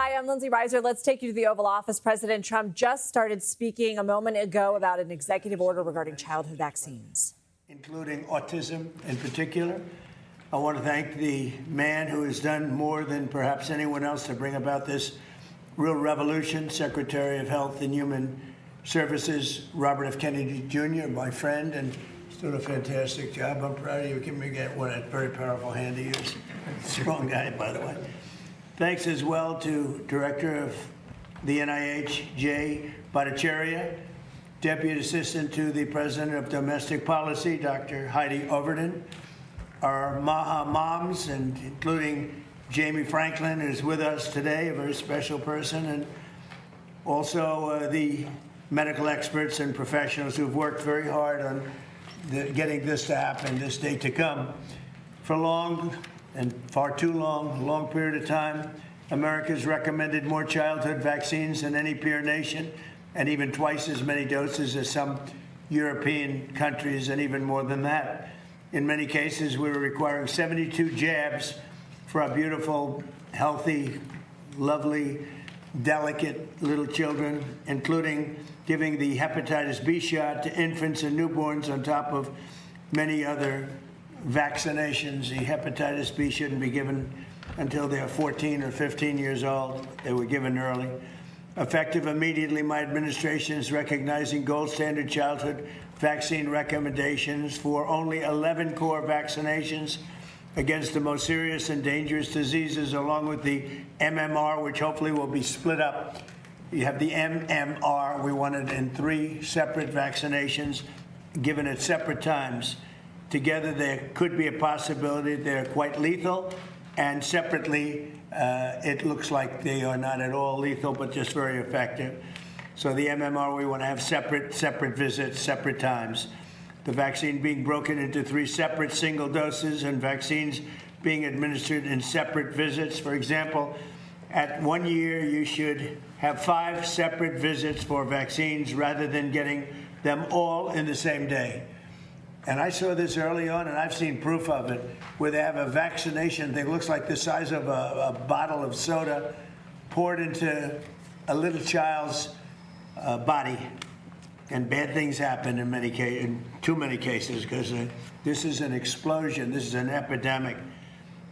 Hi, I'm Lindsey Reiser. Let's take you to the Oval Office. President Trump just started speaking a moment ago about an executive order regarding childhood vaccines, including autism in particular. I want to thank the man who has done more than perhaps anyone else to bring about this real revolution, Secretary of Health and Human Services, Robert F. Kennedy Jr., my friend, and he's doing a fantastic job. I'm proud of you. Give me a very powerful hand he is. Strong guy, by the way. Thanks as well to Director of the NIH, Jay Bhattacharya, Deputy Assistant to the President of Domestic Policy, Dr. Heidi Overton, our Maha moms, and including Jamie Franklin, who's with us today, a very special person, and also the medical experts and professionals who've worked very hard on getting this to happen, this day to come. For long and far too long, a long period of time, America's recommended more childhood vaccines than any peer nation, and even twice as many doses as some European countries, and even more than that. In many cases, we were requiring 72 jabs for our beautiful, healthy, lovely, delicate little children, including giving the hepatitis B shot to infants and newborns on top of many other vaccinations. The hepatitis B shouldn't be given until they're 14 or 15 years old. They were given early. Effective immediately, my administration is recognizing gold standard childhood vaccine recommendations for only 11 core vaccinations against the most serious and dangerous diseases, along with the MMR, which hopefully will be split up. You have the MMR. We want it in 3 separate vaccinations, given at separate times. Together, there could be a possibility they're quite lethal, and separately, it looks like they are not at all lethal, but just very effective. So the MMR, we want to have separate visits, separate times. The vaccine being broken into 3 separate single doses, and vaccines being administered in separate visits. For example, at 1 year, you should have 5 separate visits for vaccines rather than getting them all in the same day. And I saw this early on, and I've seen proof of it, where they have a vaccination thing, looks like the size of a bottle of soda, poured into a little child's body. And bad things happen in too many cases, because this is an explosion. This is an epidemic.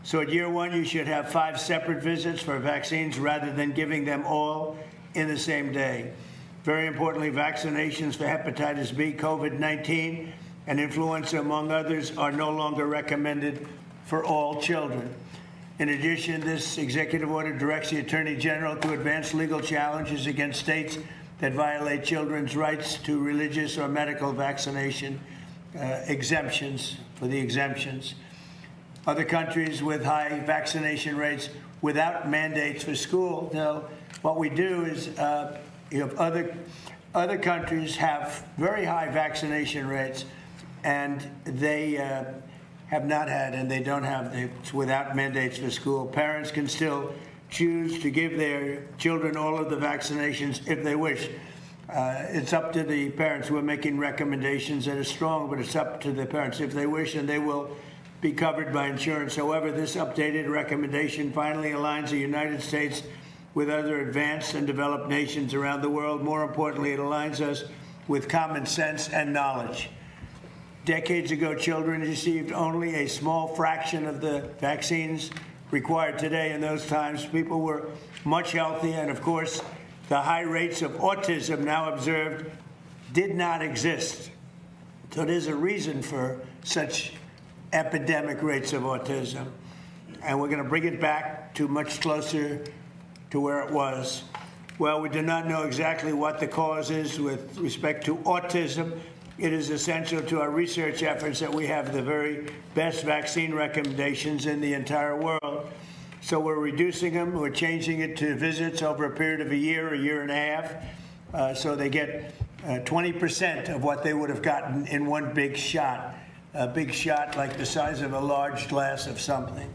So at year 1, you should have 5 separate visits for vaccines rather than giving them all in the same day. Very importantly, vaccinations for hepatitis B, COVID-19, and influenza, among others, are no longer recommended for all children. In addition, this executive order directs the Attorney General to advance legal challenges against states that violate children's rights to religious or medical vaccination exemptions for the exemptions. Other countries with high vaccination rates without mandates for school. Now, what we do is other countries have very high vaccination rates, and they have not had, and they don't have, it's without mandates for school. Parents can still choose to give their children all of the vaccinations if they wish. It's up to the parents. We're making recommendations that are strong, but it's up to the parents if they wish, and they will be covered by insurance. However, this updated recommendation finally aligns the United States with other advanced and developed nations around the world. More importantly, it aligns us with common sense and knowledge. Decades ago, children received only a small fraction of the vaccines required today. In those times, people were much healthier, and of course, the high rates of autism now observed did not exist. So there's a reason for such epidemic rates of autism, and we're going to bring it back to much closer to where it was. Well, we do not know exactly what the cause is with respect to autism. It is essential to our research efforts that we have the very best vaccine recommendations in the entire world. So we're reducing them. We're changing it to visits over a period of a year and a half, so they get 20% of what they would have gotten in one big shot, a big shot like the size of a large glass of something.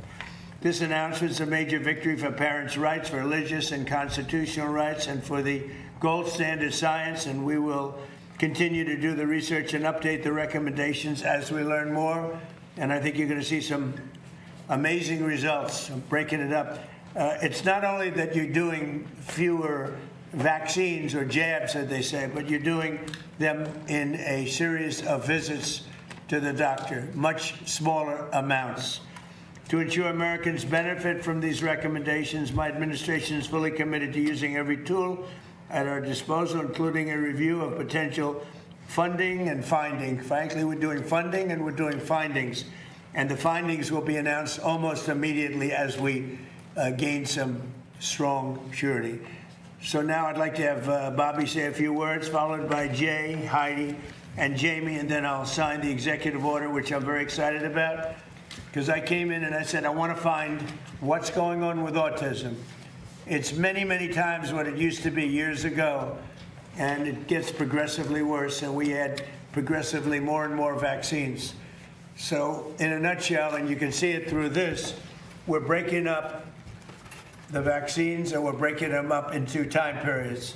This announcement is a major victory for parents' rights, for religious and constitutional rights, and for the gold standard science, and we will continue to do the research and update the recommendations as we learn more. And I think you're going to see some amazing results. I'm breaking it up. It's not only that you're doing fewer vaccines or jabs, as they say, but you're doing them in a series of visits to the doctor, much smaller amounts. To ensure Americans benefit from these recommendations, my administration is fully committed to using every tool at our disposal, including a review of potential funding and finding. Frankly, we're doing funding and we're doing findings. And the findings will be announced almost immediately as we gain some strong surety. So now I'd like to have Bobby say a few words, followed by Jay, Heidi, and Jamie, and then I'll sign the executive order, which I'm very excited about, because I came in and I said, I want to find what's going on with autism. It's many, many times what it used to be years ago, and it gets progressively worse, and we add progressively more and more vaccines. So in a nutshell, and you can see it through this, we're breaking up the vaccines and we're breaking them up into time periods.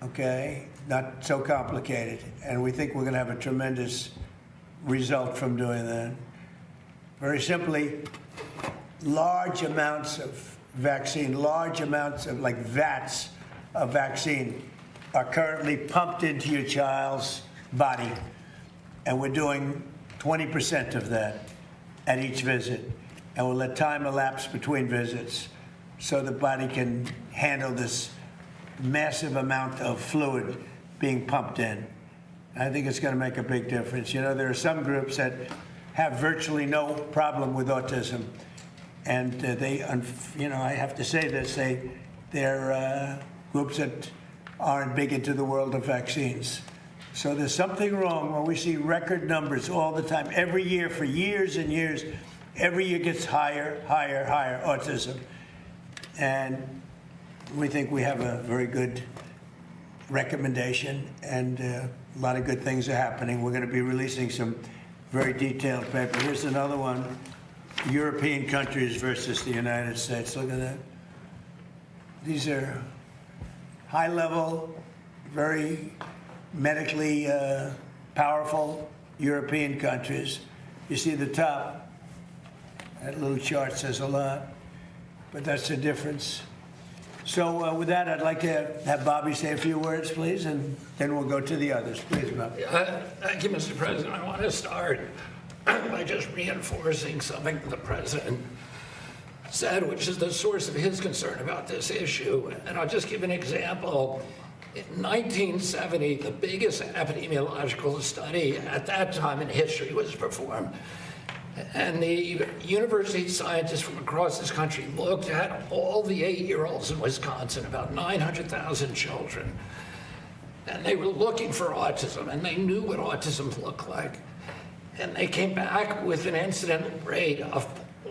Okay? Not so complicated. And we think we're going to have a tremendous result from doing that. Very simply, large amounts of vaccine, large amounts of, like, vats of vaccine are currently pumped into your child's body. And we're doing 20% of that at each visit. And we'll let time elapse between visits so the body can handle this massive amount of fluid being pumped in. I think it's going to make a big difference. You know, there are some groups that have virtually no problem with autism. And I have to say this, they're groups that aren't big into the world of vaccines. So there's something wrong when we see record numbers all the time, every year for years and years. Every year gets higher, higher, higher autism. And we think we have a very good recommendation, and a lot of good things are happening. We're going to be releasing some very detailed paper. Here's another one, European countries versus the United States. Look at that. These are high-level, very medically powerful European countries. You see the top. That little chart says a lot, but that's the difference. So with that, I'd like to have Bobby say a few words, please, and then we'll go to the others. Please, Bobby. Thank you, Mr. President. I want to start by just reinforcing something the President said, which is the source of his concern about this issue. And I'll just give an example. In 1970, the biggest epidemiological study at that time in history was performed. And the university scientists from across this country looked at all the 8-year-olds in Wisconsin, about 900,000 children. And they were looking for autism, and they knew what autism looked like. And they came back with an incident rate of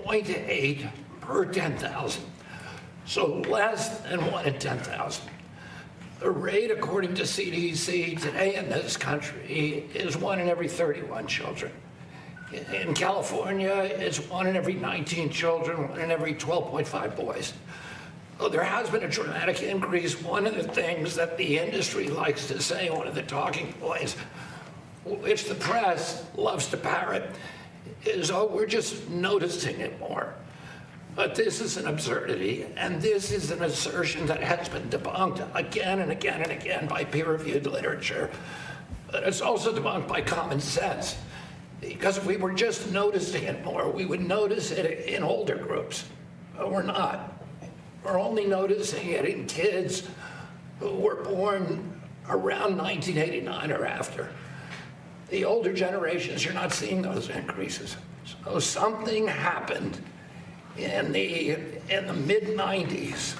0.8 per 10,000. So less than 1 in 10,000. The rate, according to CDC today in this country, is 1 in every 31 children. In California, it's 1 in every 19 children, 1 in every 12.5 boys. So there has been a dramatic increase. One of the things that the industry likes to say, one of the talking points, which the press loves to parrot, is, oh, we're just noticing it more. But this is an absurdity, and this is an assertion that has been debunked again and again and again by peer-reviewed literature. But it's also debunked by common sense. Because if we were just noticing it more, we would notice it in older groups. But we're not. We're only noticing it in kids who were born around 1989 or after. The older generations, you're not seeing those increases. So something happened in the mid-90s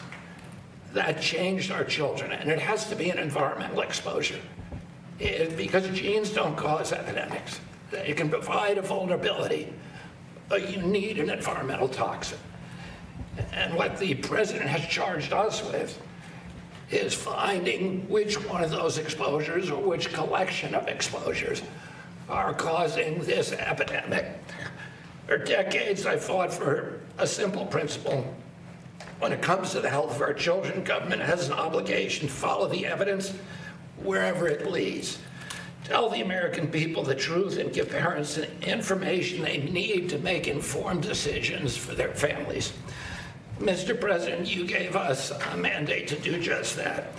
that changed our children, and it has to be an environmental exposure. Because genes don't cause epidemics. They can provide a vulnerability, but you need an environmental toxin. And what the president has charged us with is finding which one of those exposures or which collection of exposures are causing this epidemic. For decades, I fought for a simple principle. When it comes to the health of our children, government has an obligation to follow the evidence wherever it leads. Tell the American people the truth and give parents the information they need to make informed decisions for their families. Mr. President, you gave us a mandate to do just that.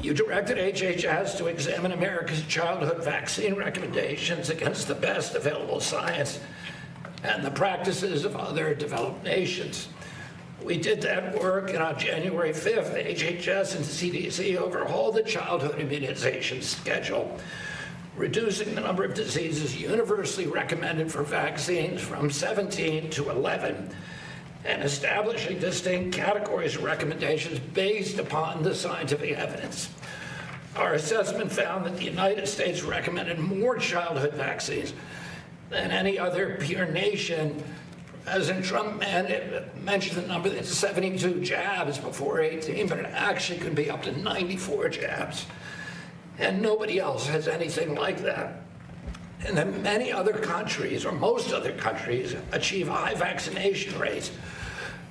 You directed HHS to examine America's childhood vaccine recommendations against the best available science and the practices of other developed nations. We did that work, and on January 5th, HHS and CDC overhauled the childhood immunization schedule, reducing the number of diseases universally recommended for vaccines from 17 to 11, and establishing distinct categories of recommendations based upon the scientific evidence. Our assessment found that the United States recommended more childhood vaccines than any other peer nation. President Trump mentioned the number that's 72 jabs before 18, but it actually could be up to 94 jabs. And nobody else has anything like that. And then many other countries, or most other countries, achieve high vaccination rates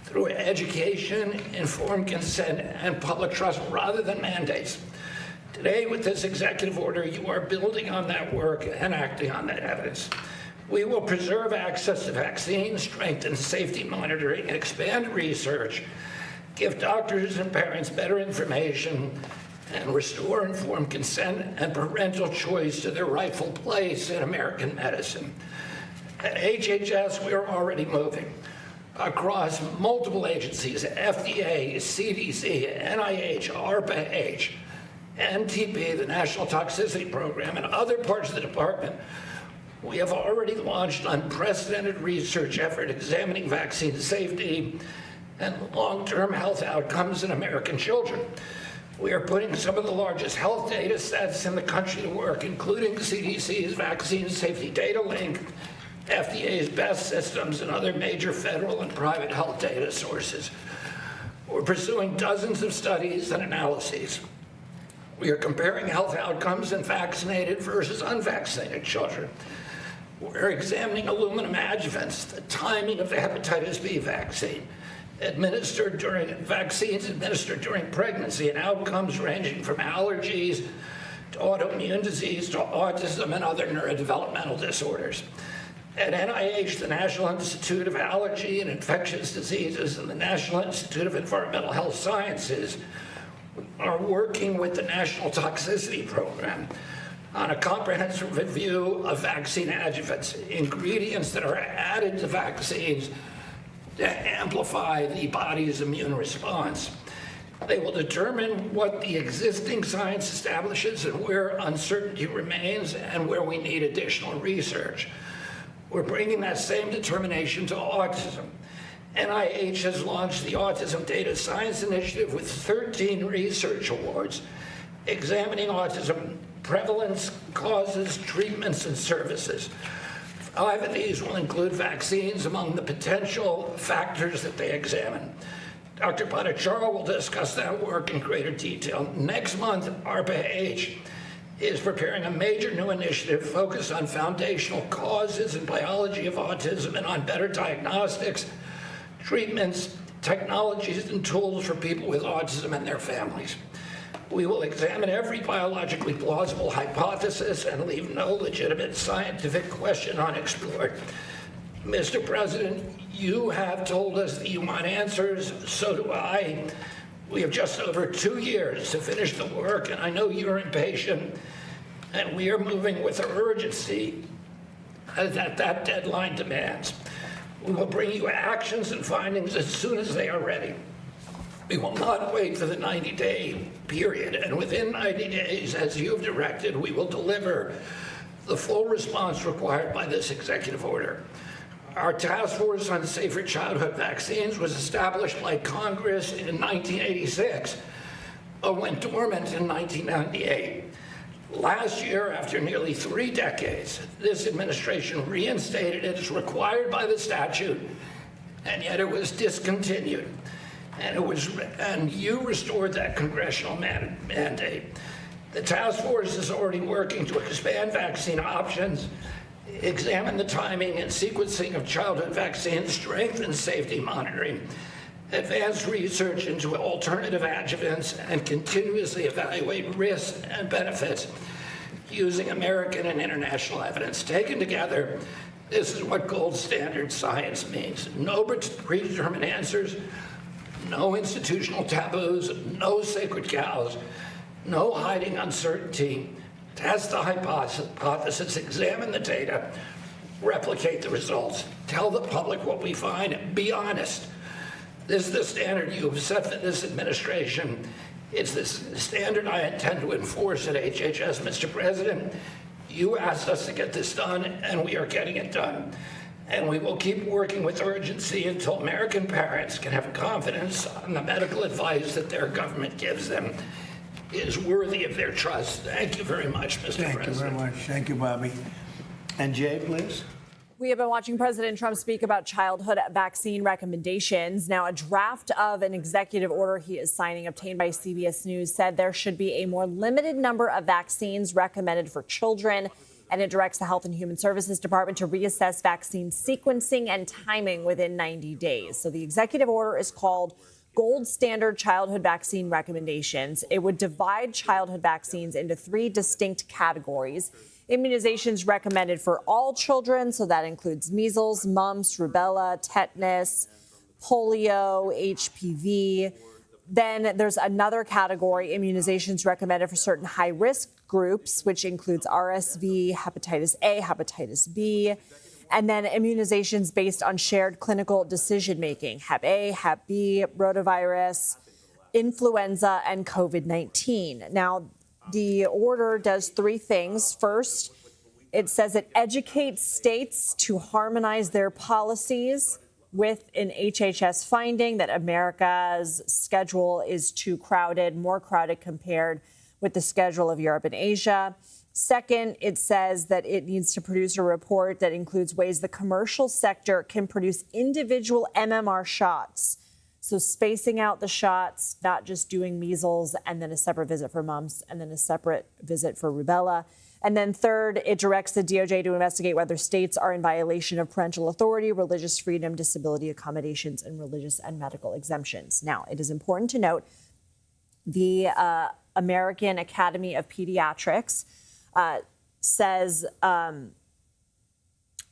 through education, informed consent, and public trust rather than mandates. Today, with this executive order, you are building on that work and acting on that evidence. We will preserve access to vaccines, strengthen safety monitoring, and expand research, give doctors and parents better information, and restore informed consent and parental choice to their rightful place in American medicine. At HHS, we are already moving across multiple agencies: FDA, CDC, NIH, ARPA-H, NTP, the National Toxicity Program, and other parts of the department. We have already launched unprecedented research effort examining vaccine safety and long-term health outcomes in American children. We are putting some of the largest health data sets in the country to work, including CDC's Vaccine Safety Data Link, FDA's BEST systems, and other major federal and private health data sources. We're pursuing dozens of studies and analyses. We are comparing health outcomes in vaccinated versus unvaccinated children. We're examining aluminum adjuvants, the timing of the hepatitis B vaccine, vaccines administered during pregnancy, and outcomes ranging from allergies to autoimmune disease to autism and other neurodevelopmental disorders. At NIH, the National Institute of Allergy and Infectious Diseases and the National Institute of Environmental Health Sciences are working with the National Toxicity Program on a comprehensive review of vaccine adjuvants, ingredients that are added to vaccines to amplify the body's immune response. They will determine what the existing science establishes and where uncertainty remains and where we need additional research. We're bringing that same determination to autism. NIH has launched the Autism Data Science Initiative with 13 research awards examining autism prevalence, causes, treatments, and services. 5 of these will include vaccines among the potential factors that they examine. Dr. Bhattacharya will discuss that work in greater detail. Next month, ARPA-H is preparing a major new initiative focused on foundational causes and biology of autism and on better diagnostics, treatments, technologies, and tools for people with autism and their families. We will examine every biologically plausible hypothesis and leave no legitimate scientific question unexplored. Mr. President, you have told us that you want answers, so do I. We have just over 2 years to finish the work, and I know you're impatient, and we are moving with the urgency that that deadline demands. We will bring you actions and findings as soon as they are ready. We will not wait for the 90-day period, and within 90 days, as you have directed, we will deliver the full response required by this executive order. Our task force on safer childhood vaccines was established by Congress in 1986, but went dormant in 1998. Last year, after nearly 3 decades, this administration reinstated it as required by the statute, and yet it was discontinued. And you restored that congressional mandate. The task force is already working to expand vaccine options, examine the timing and sequencing of childhood vaccines, strengthen safety monitoring, advance research into alternative adjuvants, and continuously evaluate risks and benefits. using American and international evidence taken together. This is what gold standard science means. No predetermined answers, no institutional taboos, no sacred cows, no hiding uncertainty. Test the hypothesis, examine the data, replicate the results, tell the public what we find, and be honest. This is the standard you have set for this administration. It's this standard I intend to enforce at HHS, Mr. President. You asked us to get this done, and we are getting it done. And we will keep working with urgency until American parents can have confidence on the medical advice that their government gives them is worthy of their trust. Thank you very much, Mr. President. Thank you very much. Thank you, Bobby. And Jay, please. We have been watching President Trump speak about childhood vaccine recommendations. Now, a draft of an executive order he is signing, obtained by CBS News, said there should be a more limited number of vaccines recommended for children. And it directs the Health and Human Services Department to reassess vaccine sequencing and timing within 90 days. So the executive order is called Gold Standard Childhood Vaccine Recommendations. It would divide childhood vaccines into 3 distinct categories. Immunizations recommended for all children, so that includes measles, mumps, rubella, tetanus, polio, HPV. Then there's another category, immunizations recommended for certain high-risk groups, which includes RSV, hepatitis A, hepatitis B, and then immunizations based on shared clinical decision-making, Hep A, Hep B, rotavirus, influenza, and COVID-19. Now, the order does 3 things. First, it says it educates states to harmonize their policies with an HHS finding that America's schedule is too crowded, more crowded compared with the schedule of Europe and Asia. Second, it says that it needs to produce a report that includes ways the commercial sector can produce individual MMR shots. So spacing out the shots, not just doing measles and then a separate visit for mumps and then a separate visit for rubella. And then third, it directs the DOJ to investigate whether states are in violation of parental authority, religious freedom, disability accommodations, and religious and medical exemptions. Now, it is important to note the American Academy of Pediatrics says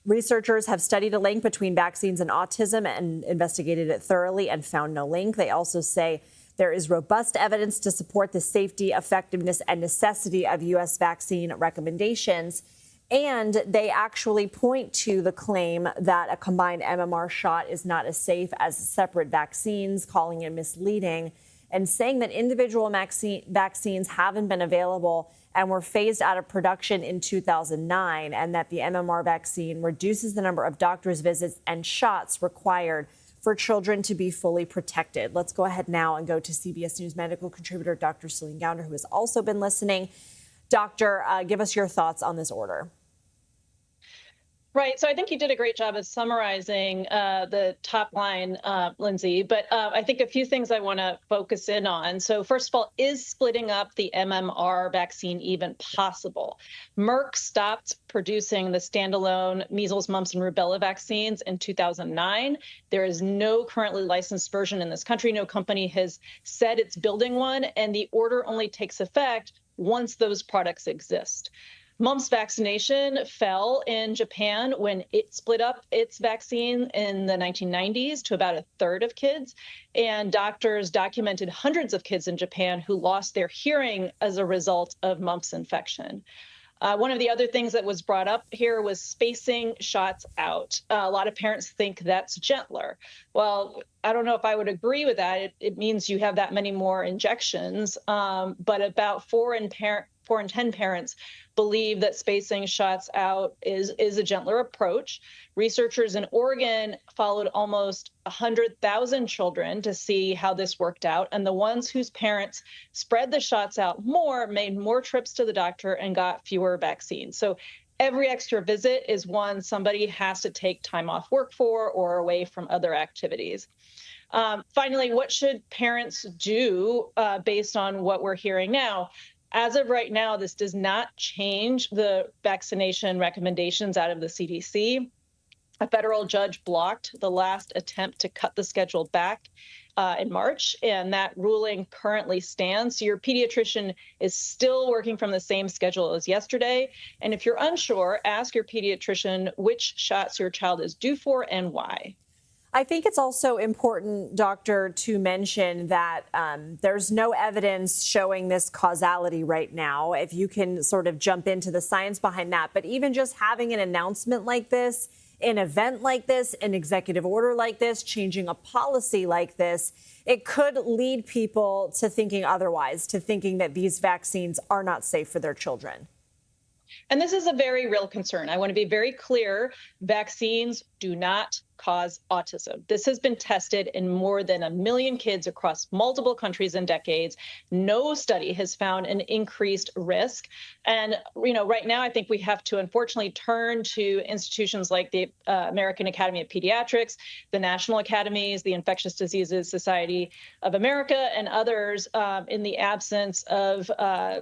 researchers have studied a link between vaccines and autism and investigated it thoroughly and found no link. They also say there is robust evidence to support the safety, effectiveness, and necessity of U.S. vaccine recommendations. And they actually point to the claim that a combined MMR shot is not as safe as separate vaccines, calling it misleading, and saying that individual vaccines haven't been available and were phased out of production in 2009, and that the MMR vaccine reduces the number of doctor's visits and shots required for children to be fully protected. Let's go ahead now and go to CBS News medical contributor Dr. Celine Gounder, who has also been listening. Doctor, give us your thoughts on this order. Right. So I think you did a great job of summarizing the top line, Lindsey. But I think a few things I want to focus in on. So first of all, is splitting up the MMR vaccine even possible? Merck stopped producing the standalone measles, mumps, and rubella vaccines in 2009. There is no currently licensed version in this country. No company has said it's building one, and the order only takes effect once those products exist. Mumps vaccination fell in Japan when it split up its vaccine in the 1990s to about 1/3 of kids. And doctors documented hundreds of kids in Japan who lost their hearing as a result of mumps infection. One of the other things that was brought up here was spacing shots out. A lot of parents think that's gentler. Well, I don't know if I would agree with that. It means you have that many more injections, but about 4 in 10 parents believe that spacing shots out is a gentler approach. Researchers in Oregon followed almost 100,000 children to see how this worked out. And the ones whose parents spread the shots out more made more trips to the doctor and got fewer vaccines. So every extra visit is one somebody has to take time off work for or away from other activities. Finally, what should parents do based on what we're hearing now? As of right now, this does not change the vaccination recommendations out of the CDC. A federal judge blocked the last attempt to cut the schedule back in March, and that ruling currently stands. So your pediatrician is still working from the same schedule as yesterday. And if you're unsure, ask your pediatrician which shots your child is due for and why. I think it's also important, doctor, to mention that there's no evidence showing this causality right now. If you can sort of jump into the science behind that, but even just having an announcement like this, an event like this, an executive order like this, changing a policy like this, it could lead people to thinking otherwise, to thinking that these vaccines are not safe for their children. And this is a very real concern. I want to be very clear. Vaccines do not cause autism. This has been tested in more than 1 million kids across multiple countries and decades. No study has found an increased risk. And, right now, I think we have to unfortunately turn to institutions like the American Academy of Pediatrics, the National Academies, the Infectious Diseases Society of America, and others in the absence of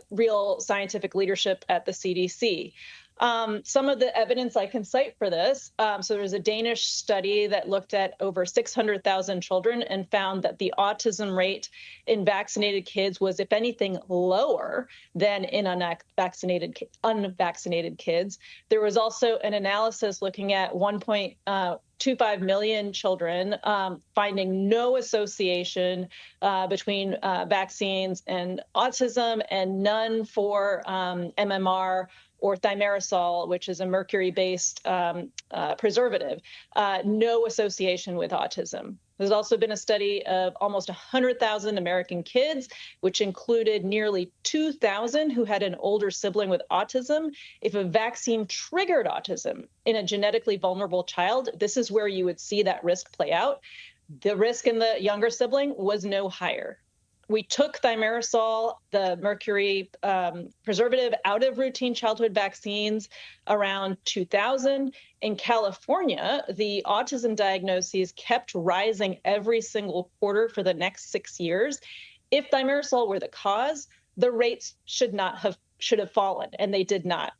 real scientific leadership at the CDC. Some of the evidence I can cite for this. So there's a Danish study that looked at over 600,000 children and found that the autism rate in vaccinated kids was, if anything, lower than in unvaccinated kids. There was also an analysis looking at 1.25 million children, finding no association between vaccines and autism, and none for MMR or thimerosal, which is a mercury-based preservative, no association with autism. There's also been a study of almost 100,000 American kids, which included nearly 2,000 who had an older sibling with autism. If a vaccine triggered autism in a genetically vulnerable child, this is where you would see that risk play out. The risk in the younger sibling was no higher. We took thimerosal, the mercury preservative, out of routine childhood vaccines around 2000. In California, the autism diagnoses kept rising every single quarter for the next 6 years. If thimerosal were the cause, the rates should have fallen, and they did not.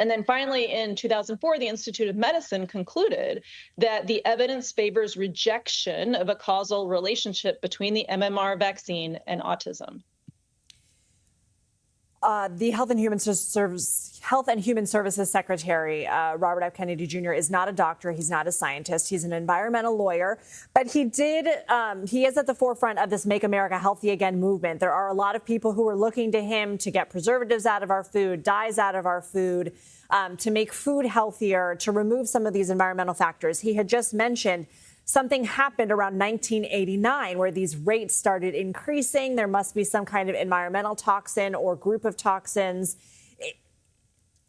And then finally, in 2004, the Institute of Medicine concluded that the evidence favors rejection of a causal relationship between the MMR vaccine and autism. The Health and Human Services Secretary, Robert F. Kennedy Jr., is not a doctor. He's not a scientist. He's an environmental lawyer. But he is at the forefront of this Make America Healthy Again movement. There are a lot of people who are looking to him to get preservatives out of our food, dyes out of our food, to make food healthier, to remove some of these environmental factors. He had just mentioned something happened around 1989 where these rates started increasing. There must be some kind of environmental toxin or group of toxins.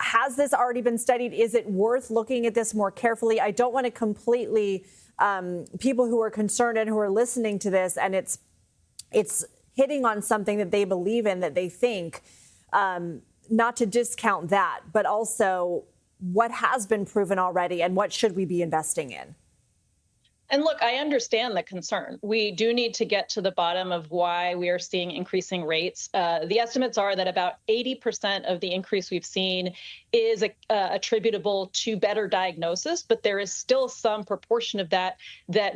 Has this already been studied? Is it worth looking at this more carefully? I don't want to completely, people who are concerned and who are listening to this, and it's hitting on something that they believe in, that they think, not to discount that, but also what has been proven already and what should we be investing in? And look, I understand the concern. We do need to get to the bottom of why we are seeing increasing rates. The estimates are that about 80% of the increase we've seen is attributable to better diagnosis, but there is still some proportion of that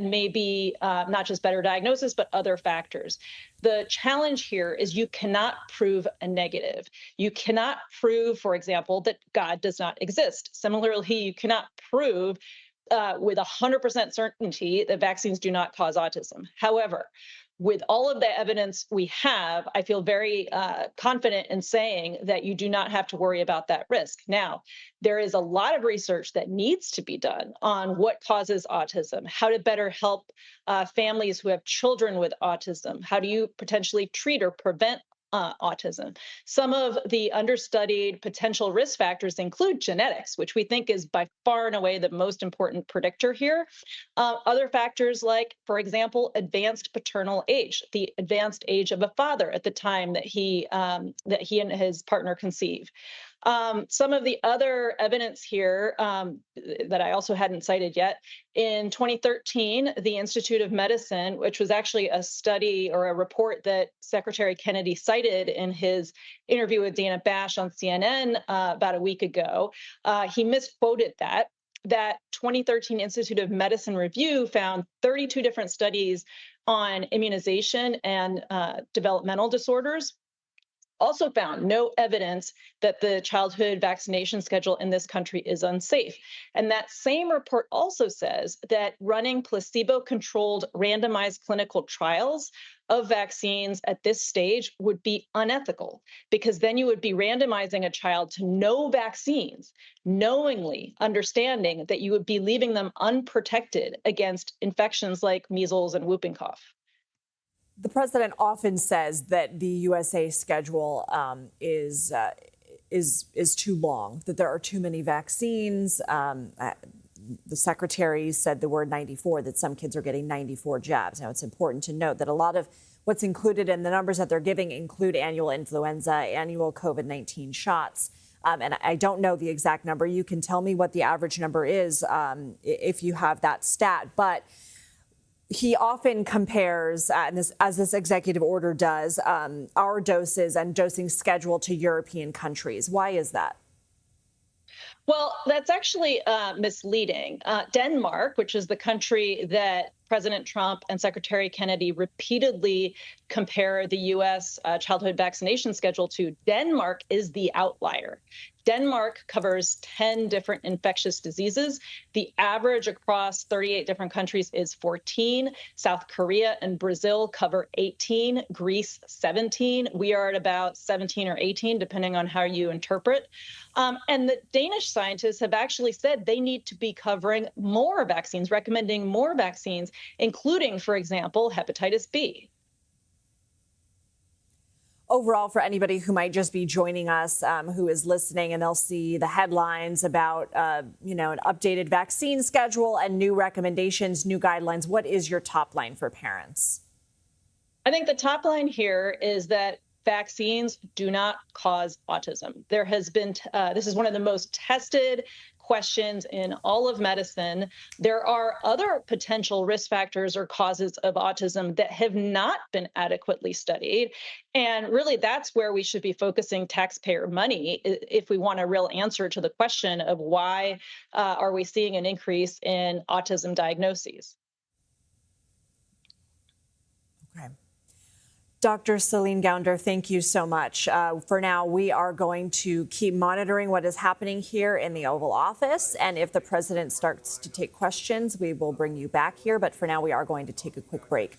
may be not just better diagnosis, but other factors. The challenge here is you cannot prove a negative. You cannot prove, for example, that God does not exist. Similarly, you cannot prove with 100% certainty that vaccines do not cause autism. However, with all of the evidence we have, I feel very confident in saying that you do not have to worry about that risk. Now, there is a lot of research that needs to be done on what causes autism, how to better help families who have children with autism, how do you potentially treat or prevent autism. Some of the understudied potential risk factors include genetics, which we think is by far and away the most important predictor here. Other factors like, for example, advanced paternal age, the advanced age of a father at the time that he and his partner conceive. Some of the other evidence here that I also hadn't cited yet, in 2013, the Institute of Medicine, which was actually a study or a report that Secretary Kennedy cited in his interview with Dana Bash on CNN about a week ago, he misquoted that 2013 Institute of Medicine review found 32 different studies on immunization and developmental disorders, also found no evidence that the childhood vaccination schedule in this country is unsafe. And that same report also says that running placebo controlled randomized clinical trials of vaccines at this stage would be unethical, because then you would be randomizing a child to no vaccines, knowingly understanding that you would be leaving them unprotected against infections like measles and whooping cough. The president often says that the USA schedule is too long, that there are too many vaccines. The secretary said the word 94, that some kids are getting 94 jabs. Now, it's important to note that a lot of what's included in the numbers that they're giving include annual influenza, annual COVID-19 shots. And I don't know the exact number. You can tell me what the average number is if you have that stat. But he often compares, as this executive order does, our doses and dosing schedule to European countries. Why is that? Well, that's actually misleading. Denmark, which is the country that President Trump and Secretary Kennedy repeatedly compare the U.S. Childhood vaccination schedule to, Denmark is the outlier. Denmark covers 10 different infectious diseases. The average across 38 different countries is 14. South Korea and Brazil cover 18, Greece 17. We are at about 17 or 18, depending on how you interpret. And the Danish scientists have actually said they need to be covering more vaccines, recommending more vaccines, including, for example, hepatitis B. Overall, for anybody who might just be joining us, who is listening, and they'll see the headlines about, an updated vaccine schedule and new recommendations, new guidelines, what is your top line for parents? I think the top line here is that vaccines do not cause autism. There has been, this is one of the most tested questions in all of medicine. There are other potential risk factors or causes of autism that have not been adequately studied. And really, that's where we should be focusing taxpayer money if we want a real answer to the question of why are we seeing an increase in autism diagnoses. Okay. Dr. Celine Gounder, thank you so much. For now, we are going to keep monitoring what is happening here in the Oval Office. And if the president starts to take questions, we will bring you back here. But for now, we are going to take a quick break.